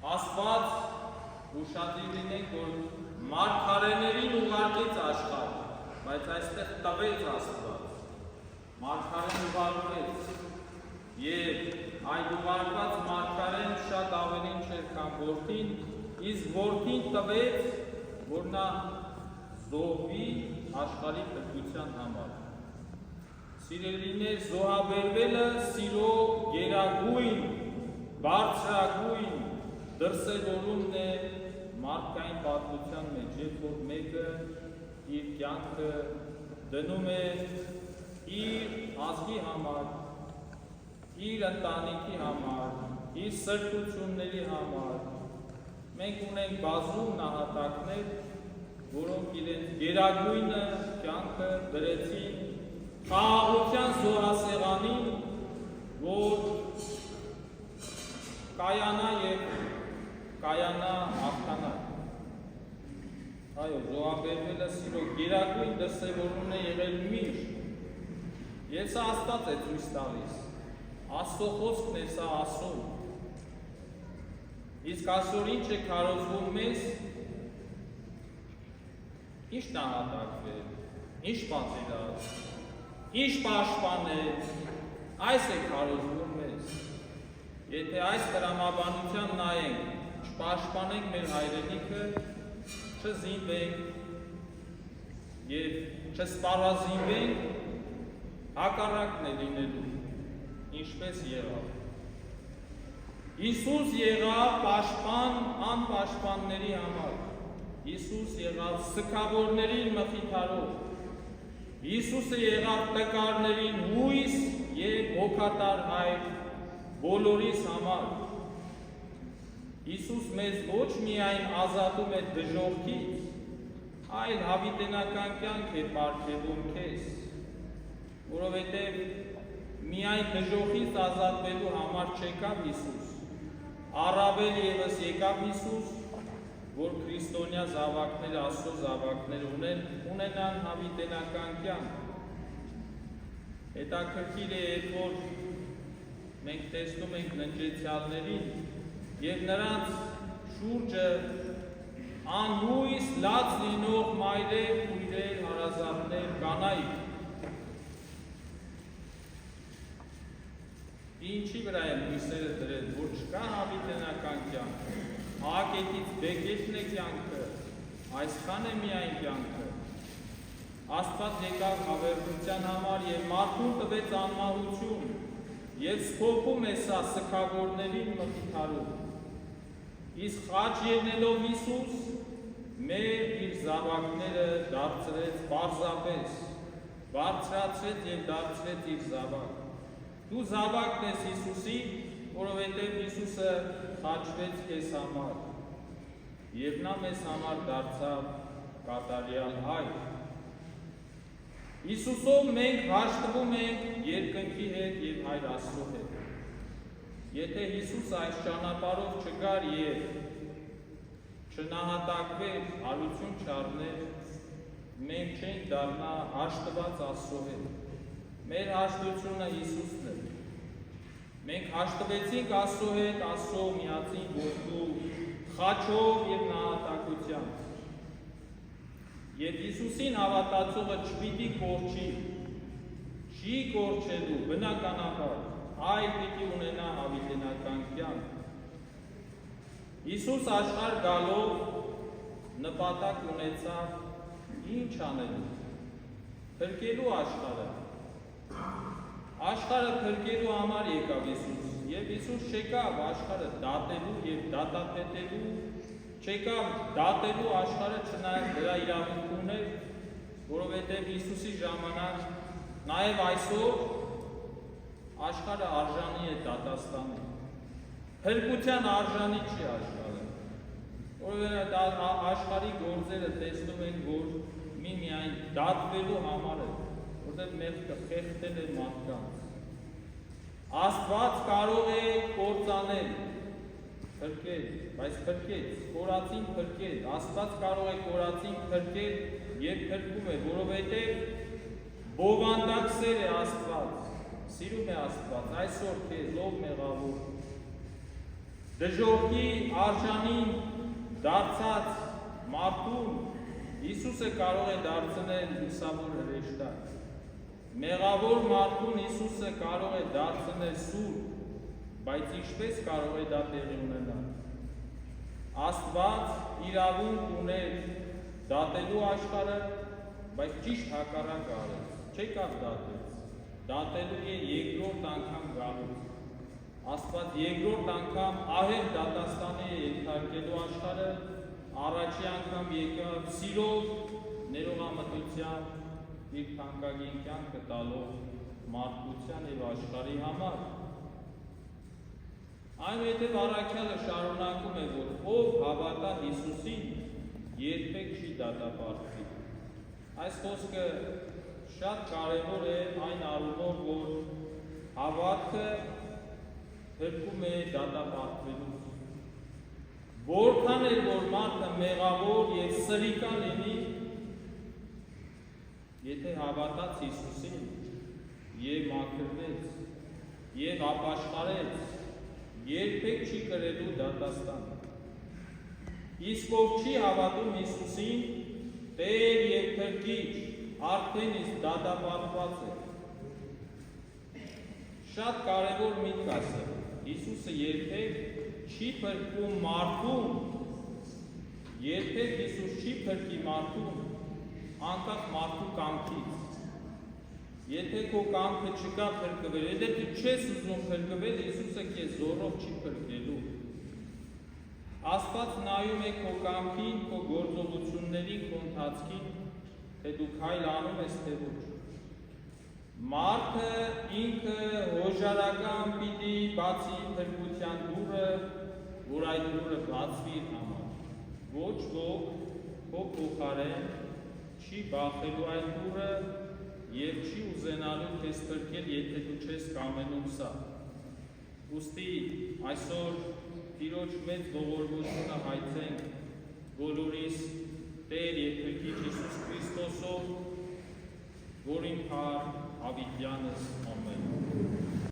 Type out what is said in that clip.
Աստված ուշադիր լինենք, որ մարգարեներին ուղարկեց աշխարհ, բայց այստեղ տվեց Աստված, մարգարեն ուղարկեց, եւ այդ ուղարկված մարգարեն շատ ավելին չէր, քան որդին, իսկ որդին տվեց, որ նա զոհվի աշխարհի փրկության համար։ Սիրելիներ, զոհաբերվելը սիրո գերագույն, բարձրագույն դրսևորումն է մարդկային պատմության մեջ, երբ որ մեկը իր կյանքը դնում է իր ազգի համար, իր ընտանիքի համար, իր սրբությունների համար։ Մենք ունենք բազում նահատակներ, որոնք իրենց գերագույնը կյանքը դրեցին խաղաղության զոհասեղանին, որ կայանա եւ կայանա հաղթանակ։ Այո, զոհաբերվելը սիրո գերագույն դրսևորումն է եղել միշտ։ Եվ սա Աստված է ցույց տալիս։ Աստծո խոսքն է սա ասում։ Իսկ այսօր ինչ է քարոզվում մեզ, ինչ նահատակվել, ինչ պատերազմ, ինչ պաշտպանել, այս է քարոզվում մեզ։ Եթե այս տրամաբանության նայենք, չպաշտպանենք մեր հայրենիքը, չզինվենք եւ չսպառազինվենք, հակառակն է լինելու, ինչպես եղավ։ Հիսուս եղավ պաշտպան անպաշտպանների համար, Հիսուս եղավ սգավորներին մխիթարող, Հիսուսը եղավ տկարներին հույս եւ հոգատար հայր բոլորիս համար։ Հիսուս մեզ ոչ միայն ազատում է դժոխքից, այլ հավիտենական կյանք է պարգևում քեզ, որովհետև միայն դժոխքից ազատվելու համար չեկավ Հիսուս, առավել ևս եկավ Հիսուս, որ քրիստոնյա զավակները, Աստծո զավակները ունենան հավիտենական կյանք։ Հետաքրքիր է, երբ որ մենք տեսնում ենք ննջեցյալներին եւ նրանց շուրջը անհույս լաց լինող մայրեր, քույրեր, հարազատներ, կանայք։ Ինչի վրա են հույսերը դրել, որ չկա հավիտենական կյանք։ Աղեկից բեկեցն է կյանքը, այսքան է միայն կյանքը։ Աստված եկավ հավերժության համար եւ մարդուն տվեց անմահություն եւ սփոփում է սա սգավորներին մխիթարում։ Իսկ խաչ ելնելով Հիսուս մեր իր զավակները դարձրեց պարզապես, բարձրացրեց եւ դարձրեց իր զավակ։ Դու զավակն ես Հիսուսի, որովհետև Հիսուսը խաչվեց քեզ համար, եւ նա մեզ համար դարձավ կատարյալ հայր։ Հիսուսով մենք հաշտվում ենք երկնքի հետ եւ Հայր Աստծո հետ։ Եթե Հիսուսը այս ճանապարհով չգար եւ չնահատակվեր, հարություն չառներ, մենք չենք դառնա հաշտված Աստծո հետ։ Մեր հաշտությունը Հիսուսն է։ Մենք հաշտվեցինք Աստծո հետ, Աստծո միածին որդու խաչով եւ նահատակությամբ։ Եվ Հիսուսին հավատացողը չպիտի կորչի, չի կորչելու բնականաբար, այլ պիտի ունենա հավիտենական կյանք։ Հիսուս աշխարհ գալով նպատակ ունեցավ ինչ անելու։ Փրկելու աշխարհը։ Աշխարհը փրկելու համար եկավ Հիսուս, եւ Հիսուս չեկավ աշխարհը դատելու եւ դատապետելու, չեկավ դատելու աշխարհը, չնայած դրա իրավունք ուներ, որովհետեւ Հիսուսի ժամանակ նաեւ այսօր աշխարհը արժանի է դատաստանի։ Փրկության արժանի չի աշխարհը, որովհետեւ աշխարհի գործերը տեսնում են, որ միմիայն դատվելու համար է, որտեղ մեղքը խեղդել է մարդկանց։ Աստված կարող է կործանել, փրկել, բայց փրկեց, կորածին փրկել, Աստված կարող է կորածին փրկել եւ փրկում է, որովհետեւ բովանդակ սեր է Աստված, սիրում է Աստված, այսօր քեզ ով մեղավոր, դժողքի արժանին դարձած մարդուն Հիսուսը կարող է դարձնել լուսավոր հրեշտակ։ Մեղավոր մարդուն Հիսուսը կարող է դարձնել սուրբ, բայց ինչպես կարող է դա տեղի ունենալ։ Աստված իրավունք ուներ դատելու աշխարհը, բայց ճիշտ հակառակը արեց, չեկավ դատեց, դատելու է երկրորդ անգամ գալուց։ Աստված երկրորդ անգամ ահեղ դատաստանի է ենթարկելու աշխարհը, առաջի անգամ եկավ սիրով, ներողամտությամբ իր թանկագին կյանքը տալով մարդկության եւ աշխարհի համար։ Այնուհետև առաքյալը շարունակում է, որ ով հավատա Հիսուսին, երբեք չի դատապարտվի։ Այս խոսքը շատ կարևոր է այն առումով, որ հավատքը փրկում է դատապարտվելուց։ Որքան էլ որ մարդը մեղավոր եւ սրիկան լինի, եթե հավատաց Հիսուսին եւ մաքրվեց եւ ապաշխարեց, երբեք չի կրելու դատաստան։ Իսկ ով չի հավատում Հիսուսին, Տեր եւ Փրկիչ, արդեն իսկ դատապարտված է։ Շատ կարևոր միտք ասել։ Հիսուսը երբեք չի փրկում մարդուն, երբեք Հիսուս չի փրկի մարդուն, անկախ մարդու կամքից։ Եթե քո կամքը չկա փրկվել, եթե դու չես ուզում փրկվել, Հիսուսը քեզ զորով չի փրկելու։ Աստված նայում է քո կամքին, քո գործողություններին, քո ընթացքին, թե դու քայլ անում ես, թե ոչ։ Մարդը ինքը հոժարական պիտի բացի փրկության դուռը, որ այդ դուռը բացվի իր համար։ Ոչ ոք քո փոխարեն չի բախելու այդ դուռը եւ չի ուզենալու քեզ փրկել, եթե դու չես կամենում սա։ Ուստի այսօր Տիրոջ մեծ ողորմությունը հայցենք բոլորիս Տեր եւ Փրկիչ Հիսուս Քրիստոսով, որին փառք հավիտյանս ամեն։